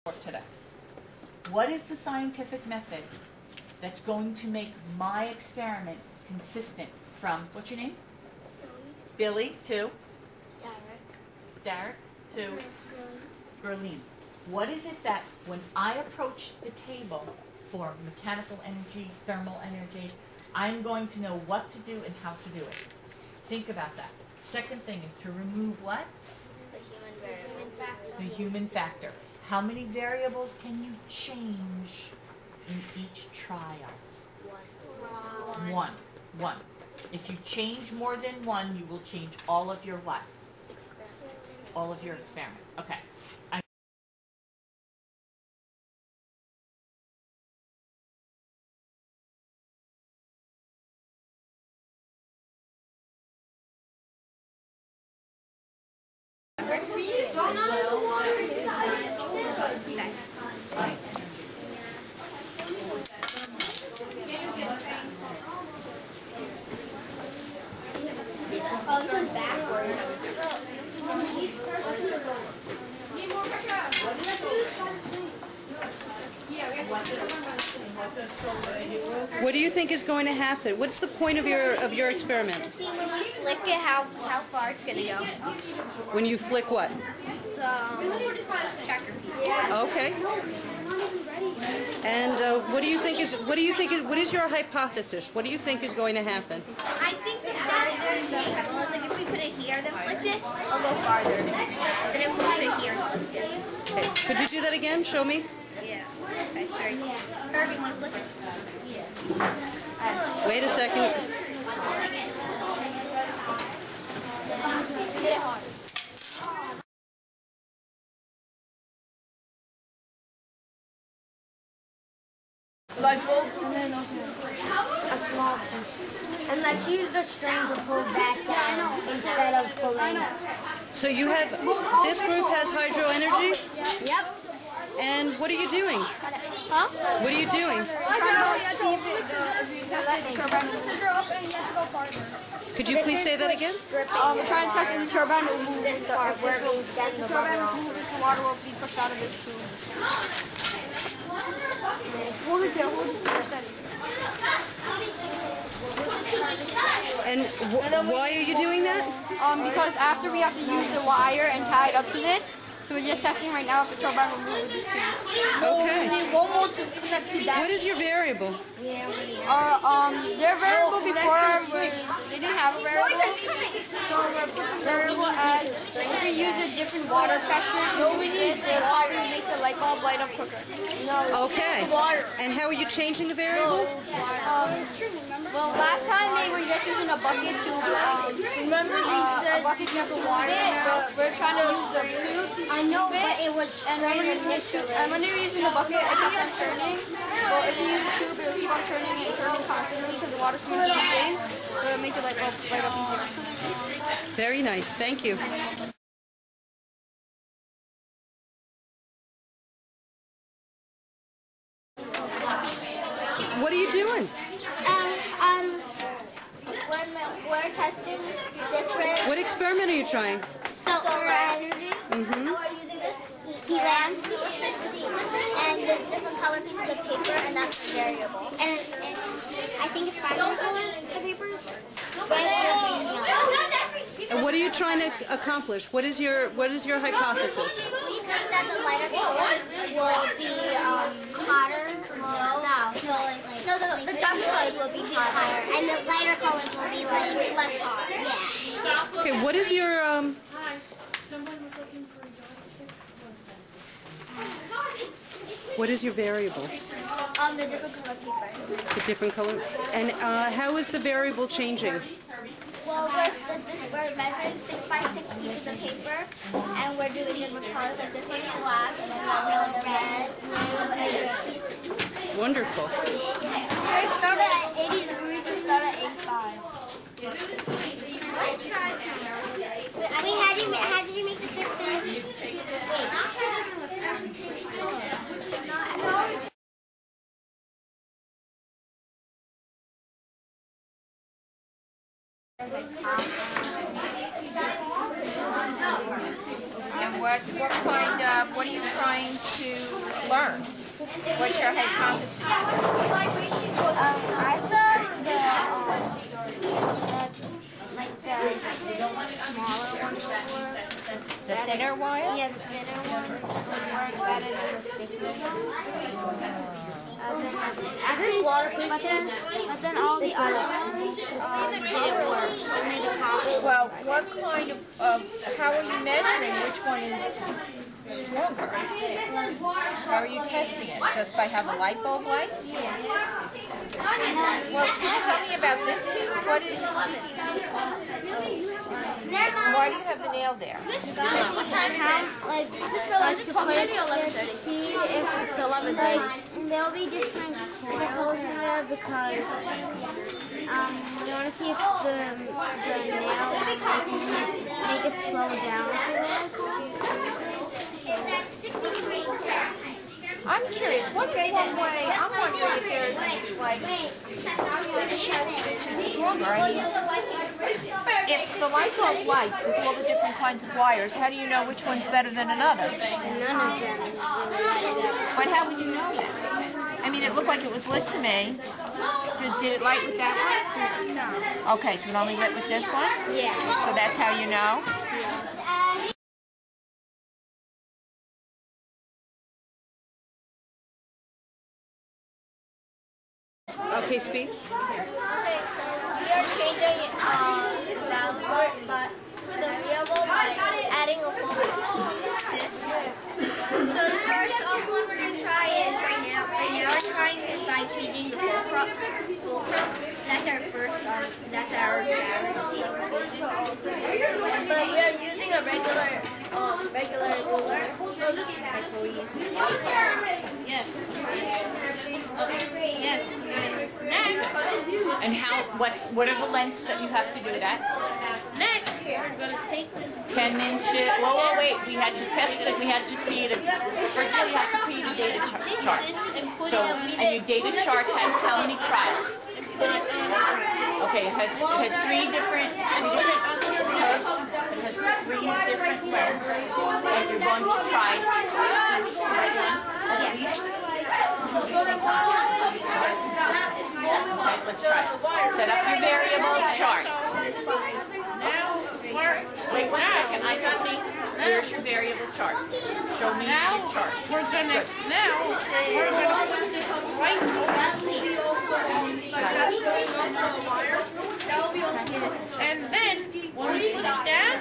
today. What is the scientific method that's going to make my experiment consistent from, what's your name? Billy to? Derek to? Berlin. What is it that when I approach the table for mechanical energy, thermal energy, I'm going to know what to do and how to do it? Think about that. Second thing is to remove what? The human variable. The human factor. How many variables can you change in each trial? One. One. If you change more than one, you will change all of your what? Experiments. All of your experiments. Okay. Oh, it goes backwards. What do you think is going to happen? What's the point of your experiment? See when you flick it, how far it's gonna go. When you flick what? The tractor piece. Okay. And what is your hypothesis? What do you think is going to happen? I think that like if we put it here, then flick it, it'll go farther. Then if we put it here, flick it. Okay. Could you do that again? Show me. Yeah. Okay, sorry. Kirby, want to flick it? Yeah. Wait a second. Hit it hard. Light bulb, and then a small piece. And let's use the string to pull back down instead of pulling. So you have, this group has hydro energy? Yep. And what are you doing? Huh? What are you doing? Could you please say that again? We're trying to test if the turbine will move if the turbine will move if the water will be pushed out of this tube. Hold it there, hold it there, steady. And why are you doing that? Because after we have to use the wire and tie it up to this, so we're just testing right now if the turbine will move with this tube. Okay. One more to connect to that. What is your variable? Their variable before they didn't have a variable, so we're putting the variable as if we use a different water pressure to do this, it'll probably make the light bulb light up quicker. Okay. And how are you changing the variable? Well, last time they were just using a bucket to to water it, but we're trying to use the tube. I know, but it was. And when we're using a tube, and when they were using the bucket, it kept on turning. Well, if you use a tube, it will keep on turning and turning constantly because the water's going to be the same. So it'll make the light bulb light up easier. Very nice. Thank you. What are you doing? We're testing different What experiment are you trying? solar energy. And we're using this heat lamp and the different color pieces of paper, and that's the variable. And I think it's 5 colors, the papers. And what are you trying to accomplish? What is your hypothesis? We think that the lighter colors will be hotter. No, the dark colors will be hotter, and the lighter colors will be like less hot. Yeah. Okay, what is your what is your variable? The different color paper. The different color. And how is the variable changing? Well, we're measuring 6 by 6 pieces of paper, and we're doing different colors. Like this one's black, and then red, blue, and Wonderful. we started at 80 degrees, we started at 85. I mean, how did you make the system? And what kind of what are you trying to learn? What's your hypothesis? I thought the smaller ones were. The thinner wire? Yeah, the thinner ones weren't better than the thicker ones. But then all the other ones didn't work. They made a pop. Well, what kind of, how are you measuring which one is stronger? How are you testing it? Just by how the light bulb lights? Yeah. Well, tell me about this piece. What is, why do you have the nail there? What time is it? Like, is it 12:30 or 11:30? See if it's 11:30. There'll be different chemicals in there because we want to see if the nail make it slow down. I'm curious, what is one way, I'm wondering if there's like, stronger. I mean, if the light bulb lights with all the different kinds of wires, how do you know which one's better than another? None of them. But how would you know that? I mean, it looked like it was lit to me. Did it light with that one? No. Okay, so it only lit with this one? Yeah. So that's how you know? Okay, speak. Okay, so we are changing sound part, but the variable by adding a voltage. This. So the first one we're going to try is right now we're trying it by changing the fulcrum. That's our first that's our gravity. But we are using a regular ruler. Yes. Okay. Yes. And what are the lengths that you have to do that? Next, we're going to take this 10 inches. Whoa, wait. We had to test it. We had to create a. First of all, you have to create a data chart. So, and your data chart has how many trials? Okay, it has three different curves. It has three different lengths. And you're going to try at least 2 different times. Okay, let's try it. Set up your variable chart. Wait 1 second, I got me. Here's your variable chart. Show me your chart. We're gonna put this right over here. And then when we push down,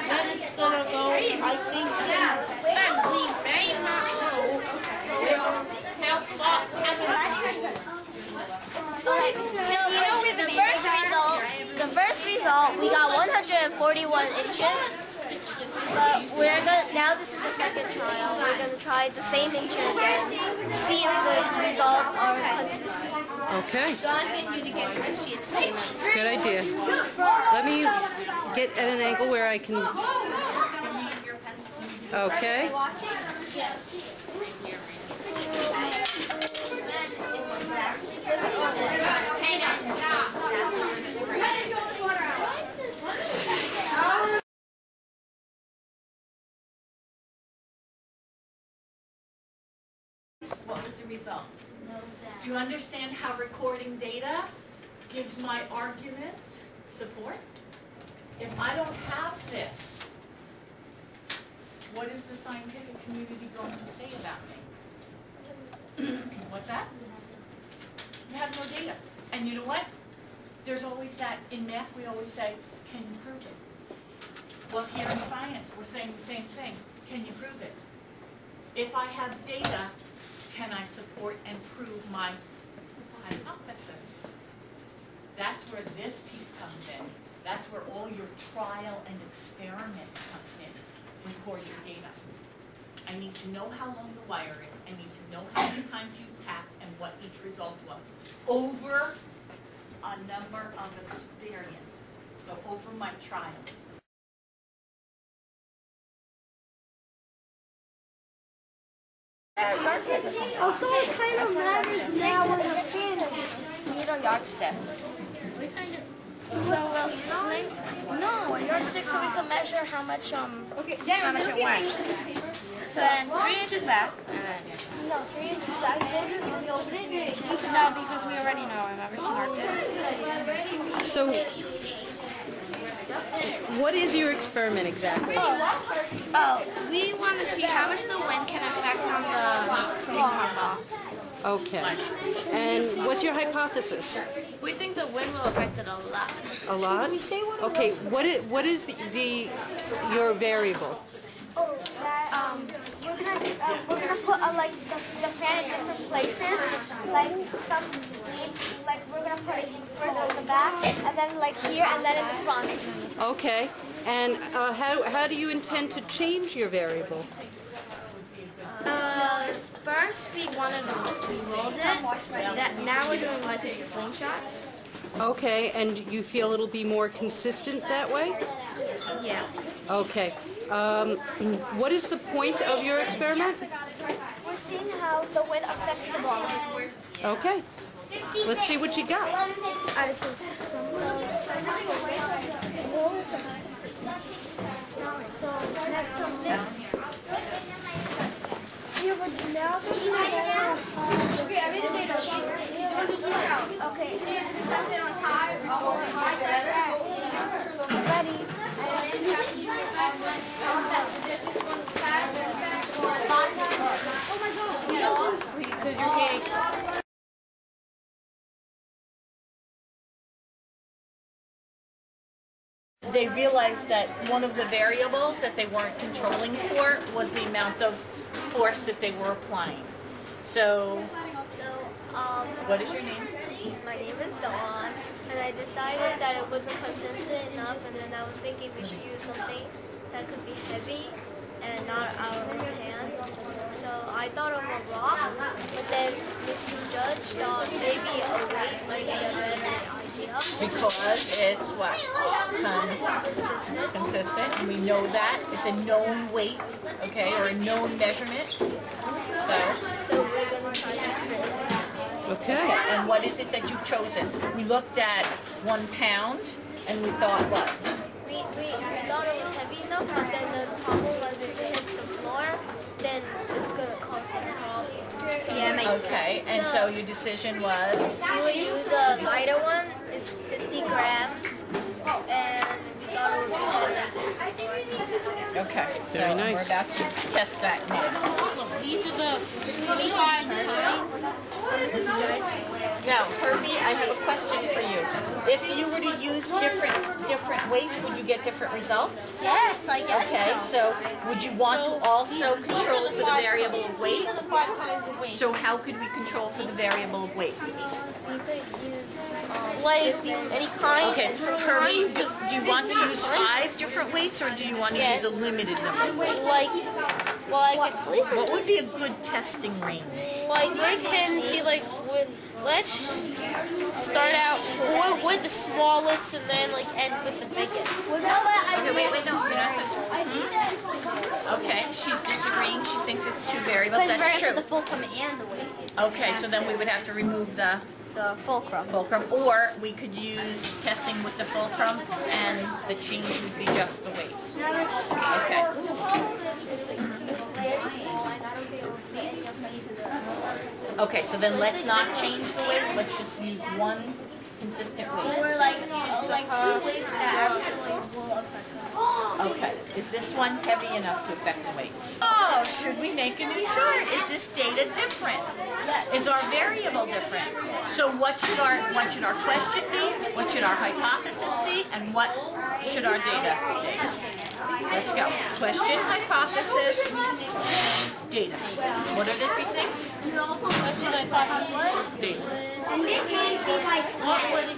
then it's gonna go, I think, then we may not know how far. So the first result, we got 141 inches. But now this is the second trial. We're going to try the same inch again, see if the results are consistent. Okay. God's getting you to get my sheets same. Good idea. Let me get at an angle where I can. Okay. What was the result? Do you understand how recording data gives my argument support? If I don't have this, what is the scientific community going to say about me? What's that? You have no data. And you know what? There's always that, in math we always say, can you prove it? Well, here in science we're saying the same thing. Can you prove it? If I have data, can I support and prove my hypothesis? That's where this piece comes in. That's where all your trial and experiment comes in. Record your data. I need to know how long the wire is. I need to know how many times you tapped and what each result was over a number of experiences. So over my trials. Also, it kind of matters now when the fan is. We need a yardstick. So we'll sling. No, a yardstick so we can measure how much Okay, how much it weighs. So then 3 inches back. No, 3 inches back. When you open it, No, because we already know. Remember, she marked it. So, what is your experiment exactly? Oh, we want to see how much the wind can affect on the ping pong ball. Okay. And what's your hypothesis? We think the wind will affect it a lot. A lot? Okay. What is your variable? we're gonna put like the fan in different places. Like we're gonna put it first on the back, and then like here, and then in the front. Okay. And how do you intend to change your variable? First we rolled it. Now we're doing like a slingshot. Okay. And you feel it'll be more consistent that way? Yeah. Okay. What is the point of your experiment? We're seeing how the wind affects the ball. Okay. Let's see what you got. Alright, so Because you're getting They realized that one of the variables that they weren't controlling for was the amount of force that they were applying. So, what is your name? my name is Dawn, and I decided that it wasn't consistent enough, and then I was thinking we should use something that could be heavy and not our own hands. So I thought of a rock, but then Mrs. Judge thought maybe a weight might be a better idea. Because it's what? Consistent, and we know that. It's a known weight, okay, or a known measurement. So we're going to try that. Okay. And what is it that you've chosen? We looked at 1 pound, and we thought what? We thought it was heavy enough, but then the problem was if it hits the floor, then it's going to cause a problem. yeah, Okay, and so your decision was? We would use a lighter one. It's 50 grams, and we thought it would be heavy. Okay, so Very nice. we're about to test that now. These are the 25 Now, Herbie, I have a question for you. If you were to use different weights, would you get different results? Yes, I guess Okay, so would you want to also control for the variable of weight? These are the 5 kinds of weight. So how could we control for the variable of weight? We could use like any kind. Okay, Herbie, do you want to use 5 different weights, or do you want to use a limited number? Like, well, I could, What would be a good testing range? like we can see like let's start out with the smallest and then like end with the biggest. Okay, wait, no, you're not going to. Okay, she's disagreeing. She thinks it's 2 variables. That's true. the fulcrum and the weight. Okay, so then we would have to remove the Fulcrum. or we could use testing with the fulcrum, and the change would be just the weight. Okay. Okay, so then let's not change the weight. Let's just use one consistent weight. Or like 2 weights that actually will affect us. Okay, is this one heavy enough to affect the weight? Oh, should we make a new chart? Is this data different? Is our variable different? So what should our question be? What should our hypothesis be? And what should our data be? Let's go. Question, hypothesis, data. What are the 3 things? Question, hypothesis, Data. And it can be like what would